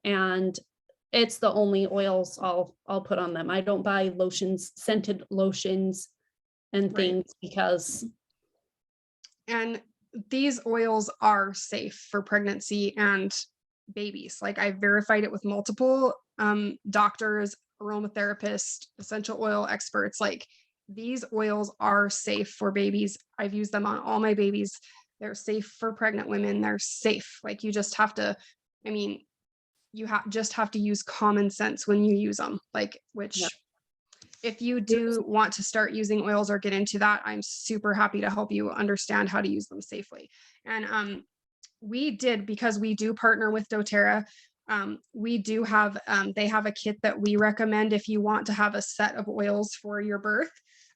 and it's the only oils I'll put on them. I don't buy lotions, scented lotions and Right. things because And these oils are safe for pregnancy and babies. Like I verified it with multiple doctors, aromatherapists, essential oil experts. Like these oils are safe for babies. I've used them on all my babies. They're safe for pregnant women. They're safe. Like you just have to, I mean, you just have to use common sense when you use them. Like, which Yeah. if you do want to start using oils or get into that, I'm super happy to help you understand how to use them safely. And we did, because we do partner with doTERRA. We do have, they have a kit that we recommend if you want to have a set of oils for your birth,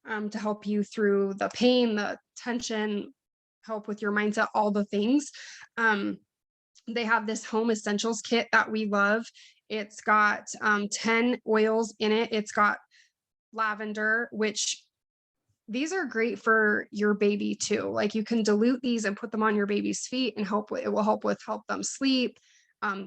to help you through the pain, the tension, help with your mindset, all the things. They have this home essentials kit that we love. It's got 10 oils in it. It's got lavender, which these are great for your baby too. Like you can dilute these and put them on your baby's feet and it will help them sleep,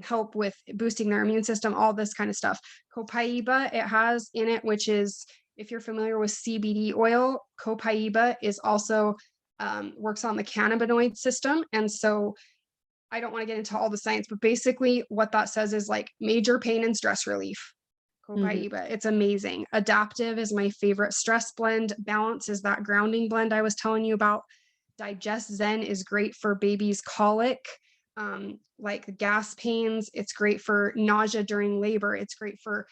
help with boosting their immune system, all this kind of stuff. Copaiba, it has in it, which is, if you're familiar with CBD oil, copaiba is also works on the cannabinoid system. And so I don't want to get into all the science, but basically what that says is like major pain and stress relief. Copaiba. It's amazing. Adaptive is my favorite stress blend. Balance is that grounding blend I was telling you about. Digest Zen is great for babies' colic, like gas pains. It's great for nausea during labor. It's great for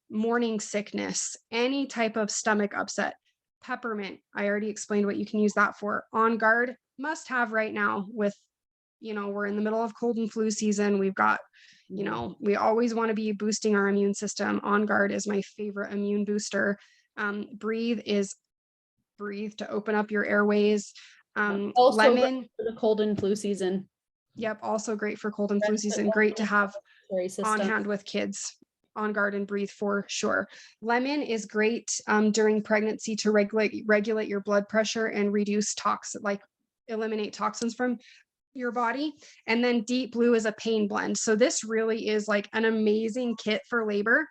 morning sickness, any type of stomach upset. Peppermint, I already explained what you can use that for. On Guard, must have right now with, we're in the middle of cold and flu season. We've got, we always want to be boosting our immune system. On Guard is my favorite immune booster. Breathe to open up your airways. also Lemon, for the cold and flu season. yep, also great for cold and flu season. Great to have on System. hand with kids. On Guard and Breathe for sure. Lemon is great during pregnancy to regulate your blood pressure and reduce eliminate toxins from your body. And then Deep Blue is a pain blend. So this really is like an amazing kit for labor.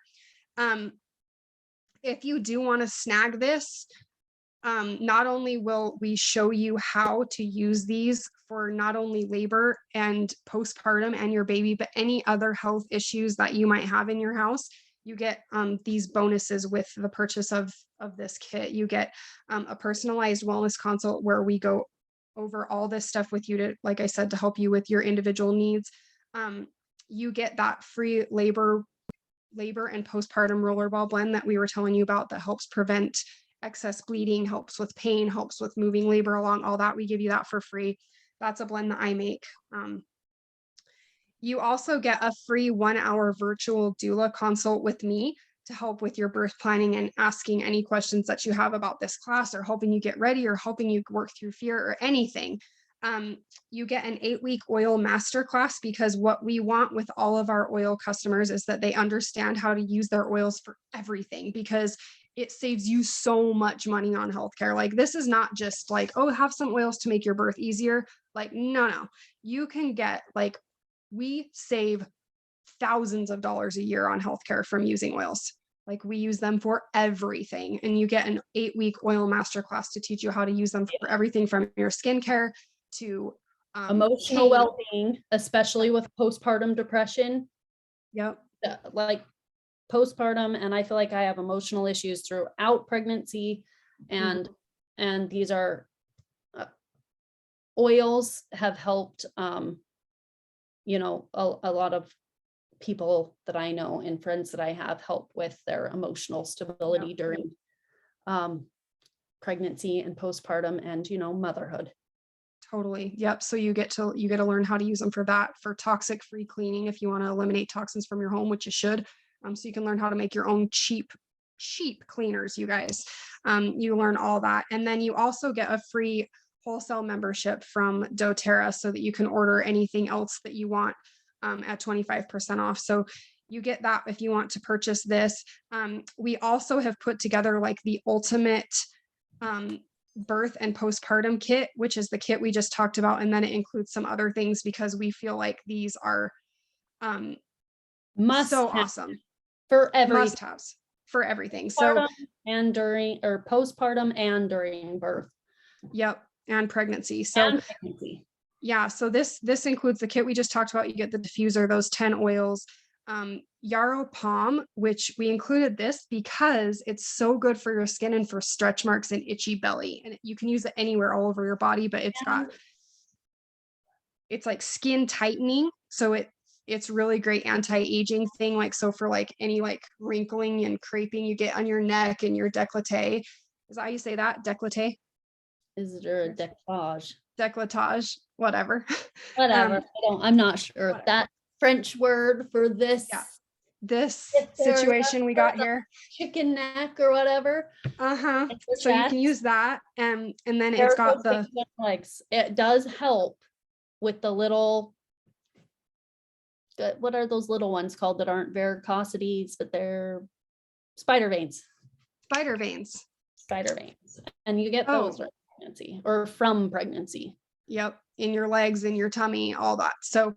If you do want to snag this, not only will we show you how to use these for not only labor and postpartum and your baby, but any other health issues that you might have in your house, you get these bonuses with the purchase of this kit. You get a personalized wellness consult where we go over all this stuff with you to, like I said, to help you with your individual needs. You get that free labor and postpartum rollerball blend that we were telling you about that helps prevent excess bleeding, helps with pain, helps with moving labor along, all that. We give you that for free. That's a blend that I make. You also get a free 1-hour virtual doula consult with me to help with your birth planning and asking any questions that you have about this class, or helping you get ready, or helping you work through fear or anything. You get an 8-week oil masterclass, because what we want with all of our oil customers is that they understand how to use their oils for everything, because it saves you so much money on healthcare. Like this is not just like, oh, have some oils to make your birth easier. Like, no, you can get we save thousands of dollars a year on healthcare from using oils. Like we use them for everything. And you get an 8-week oil masterclass to teach you how to use them for everything from your skincare to emotional well-being, especially with postpartum depression. Yep. Like postpartum, and I feel like I have emotional issues throughout pregnancy, and these are oils have helped a lot of people that I know and friends that I have help with their emotional stability during pregnancy and postpartum and motherhood. Totally. Yep. So you get to learn how to use them for that, for toxic free cleaning, if you want to eliminate toxins from your home, which you should. So you can learn how to make your own cheap cheap cleaners, you guys. You learn all that. And then you also get a free wholesale membership from doTERRA so that you can order anything else that you want at 25% off. So you get that if you want to purchase this. We also have put together like the ultimate birth and postpartum kit, which is the kit we just talked about. And then it includes some other things because we feel like these are Must so have awesome. for every Must-haves for everything. So postpartum and during, or postpartum and during birth yep, and pregnancy. So and pregnancy. yeah, so this includes the kit we just talked about. You get the diffuser, those 10 oils, Yarrow Palm, which we included this because it's so good for your skin and for stretch marks and itchy belly. And you can use it anywhere all over your body, but it's like skin tightening. So it's really great anti-aging thing. Like, so for like any like wrinkling and creping you get on your neck and your décolleté. Is that how you say that? Décolleté? Is there a décolletage? Décolletage, whatever. Whatever. I'm not sure whatever. that French word for this. Yeah. This If there situation we got here. Chicken neck or whatever. So you can use that. And then it's got the legs. It does help with the little, what are those little ones called that aren't varicosities, but they're spider veins. Spider veins. And you get those during pregnancy or from pregnancy. Yep. In your legs, in your tummy, all that. So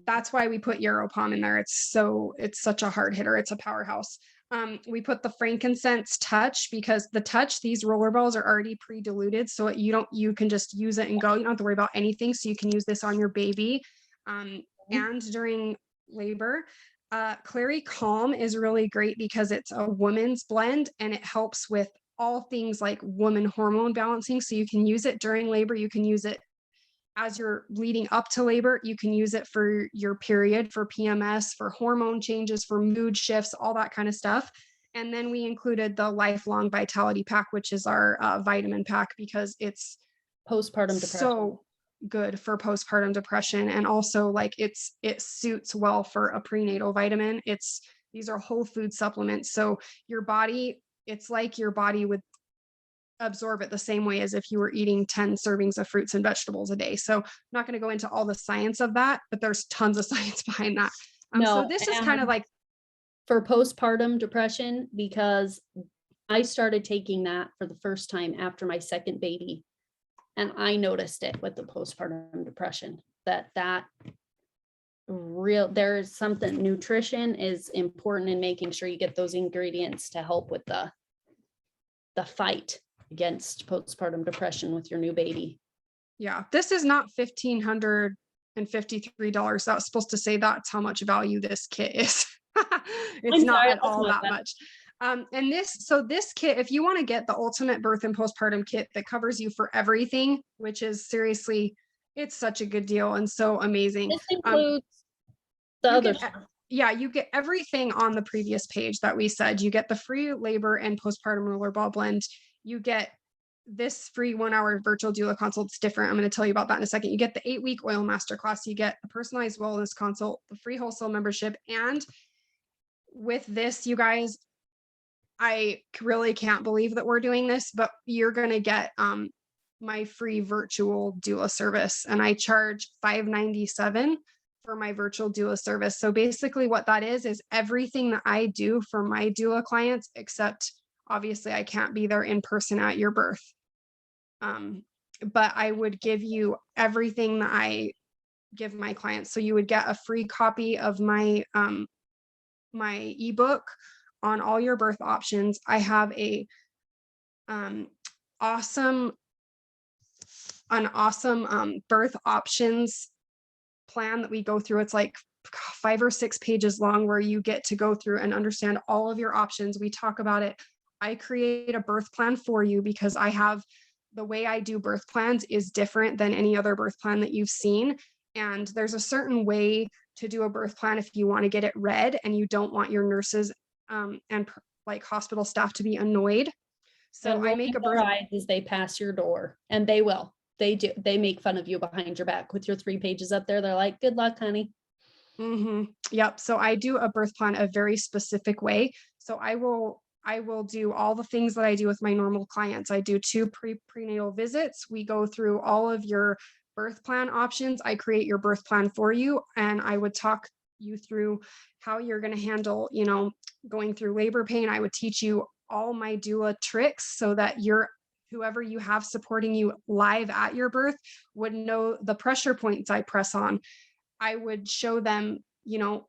that's why we put Yarrow Palm in there. It's such a hard hitter. It's a powerhouse. We put the frankincense touch because the touch, these roller balls are already pre-diluted. So you can just use it and go. You don't have to worry about anything. So you can use this on your baby. And during labor. Clary Calm is really great because it's a woman's blend and it helps with all things like woman hormone balancing. So you can use it during labor. You can use it as you're leading up to labor. You can use it for your period, for PMS, for hormone changes, for mood shifts, all that kind of stuff. And then we included the Lifelong Vitality Pack, which is our vitamin pack because it's postpartum depression. So good for postpartum depression. And also like it suits well for a prenatal vitamin. These are whole food supplements. So your body, it's like your body would absorb it the same way as if you were eating 10 servings of fruits and vegetables a day. So I'm not going to go into all the science of that, but there's tons of science behind that. So this is kind of like for postpartum depression, because I started taking that for the first time after my second baby. And I noticed it with the postpartum depression there's something, nutrition is important in making sure you get those ingredients to help with the fight against postpartum depression with your new baby. Yeah, this is not $1,553. That was supposed to say that's how much value this kit is. It's not at all that much. And this kit, if you want to get the ultimate birth and postpartum kit that covers you for everything, which is seriously, it's such a good deal and so amazing. This includes the other stuff. Yeah, you get everything on the previous page that we said. You get the free labor and postpartum roller ball blend. You get this free 1-hour virtual doula consult. It's different. I'm going to tell you about that in a second. You get the 8-week oil masterclass. You get a personalized wellness consult, the free wholesale membership. And with this, you guys, I really can't believe that we're doing this, but you're going to get my free virtual doula service. And I charge $597 for my virtual doula service. So basically what that is everything that I do for my doula clients, except obviously I can't be there in person at your birth. But I would give you everything that I give my clients. So you would get a free copy of my my ebook on all your birth options. I have an awesome birth options plan that we go through. It's like 5 or 6 pages long where you get to go through and understand all of your options. We talk about it. I create a birth plan for you because the way I do birth plans is different than any other birth plan that you've seen. And there's a certain way to do a birth plan if you want to get it read and you don't want your nurses and like hospital staff to be annoyed. So I make a birth plan as they pass your door, and they will. They do. They make fun of you behind your back with your 3 pages up there. They're like, "Good luck, honey." Yep. So I do a birth plan a very specific way. So I I will do all the things that I do with my normal clients. I do 2 prenatal visits. We go through all of your birth plan options. I create your birth plan for you, and I would talk you through how you're going to handle, going through labor pain. I would teach you all my doula tricks so that whoever you have supporting you live at your birth would know the pressure points I press on. I would show them,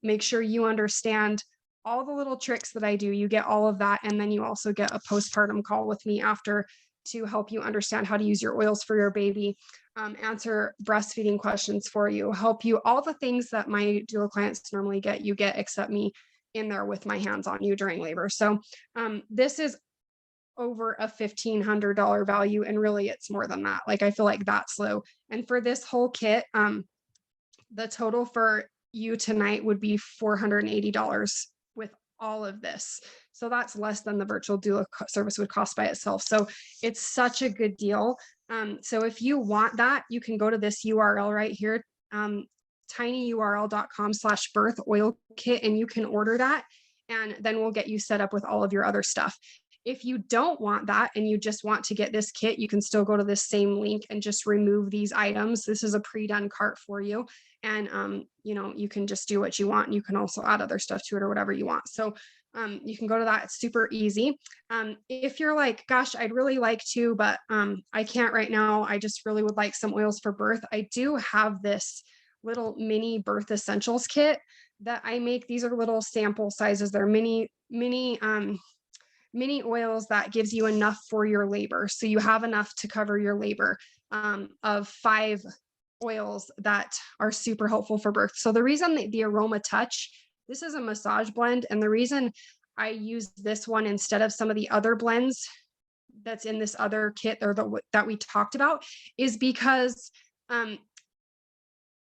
make sure you understand all the little tricks that I do. You get all of that. And then you also get a postpartum call with me after to help you understand how to use your oils for your baby, answer breastfeeding questions for you, help you, all the things that my doula clients normally get, you get, except me in there with my hands on you during labor. So this is over a $1,500 value. And really it's more than that. Like, I feel like that's low. And for this whole kit, the total for you tonight would be $480 with all of this. So that's less than the virtual doula service would cost by itself. So it's such a good deal. So if you want that, you can go to this URL right here, tinyurl.com/birth oil kit, and you can order that. And then we'll get you set up with all of your other stuff. If you don't want that and you just want to get this kit, you can still go to this same link and just remove these items. This is a pre-done cart for you. And, you can just do what you want. And you can also add other stuff to it or whatever you want. So you can go to that. It's super easy. If you're like, gosh, I'd really like to, but I can't right now. I just really would like some oils for birth. I do have this little mini birth essentials kit that I make. These are little sample sizes. They're mini oils that gives you enough for your labor. So you have enough to cover your labor, of 5 oils that are super helpful for birth. So the reason that the Aroma Touch, this is a massage blend. And the reason I use this one instead of some of the other blends that's in this other kit or that we talked about is because,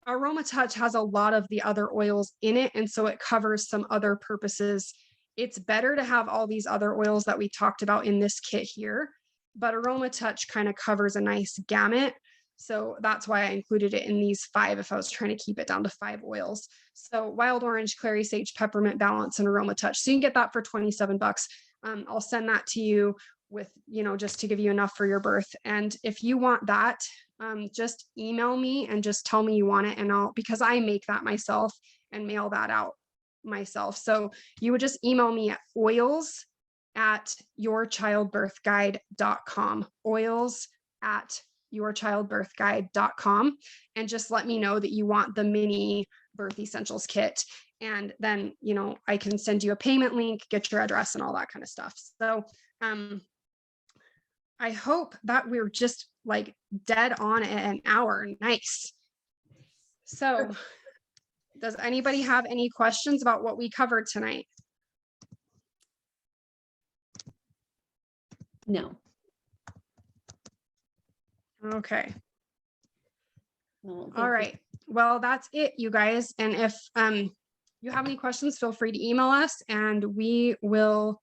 Aroma Touch has a lot of the other oils in it. And so it covers some other purposes. It's better to have all these other oils that we talked about in this kit here, but Aroma Touch kind of covers a nice gamut. So that's why I included it in these 5 if I was trying to keep it down to 5 oils. So wild orange, clary sage, peppermint balance, and Aroma Touch. So you can get that for $27. I'll send that to you with, just to give you enough for your birth. And if you want that, just email me and just tell me you want it. And because I make that myself and mail that out myself. So you would just email me at oils@yourchildbirthguide.com, oils@yourchildbirthguide.com, and just let me know that you want the mini birth essentials kit. And then, I can send you a payment link, get your address and all that kind of stuff. So, I hope that we're just like dead on at an hour. Nice. So does anybody have any questions about what we covered tonight? No. Okay. Well, All right. Well, that's it, you guys. And if you have any questions, feel free to email us and we will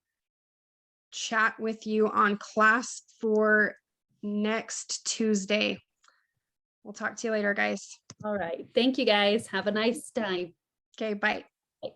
chat with you on class for next Tuesday. We'll talk to you later, guys. All right. Thank you, guys. Have a nice time. Okay, bye. Bye.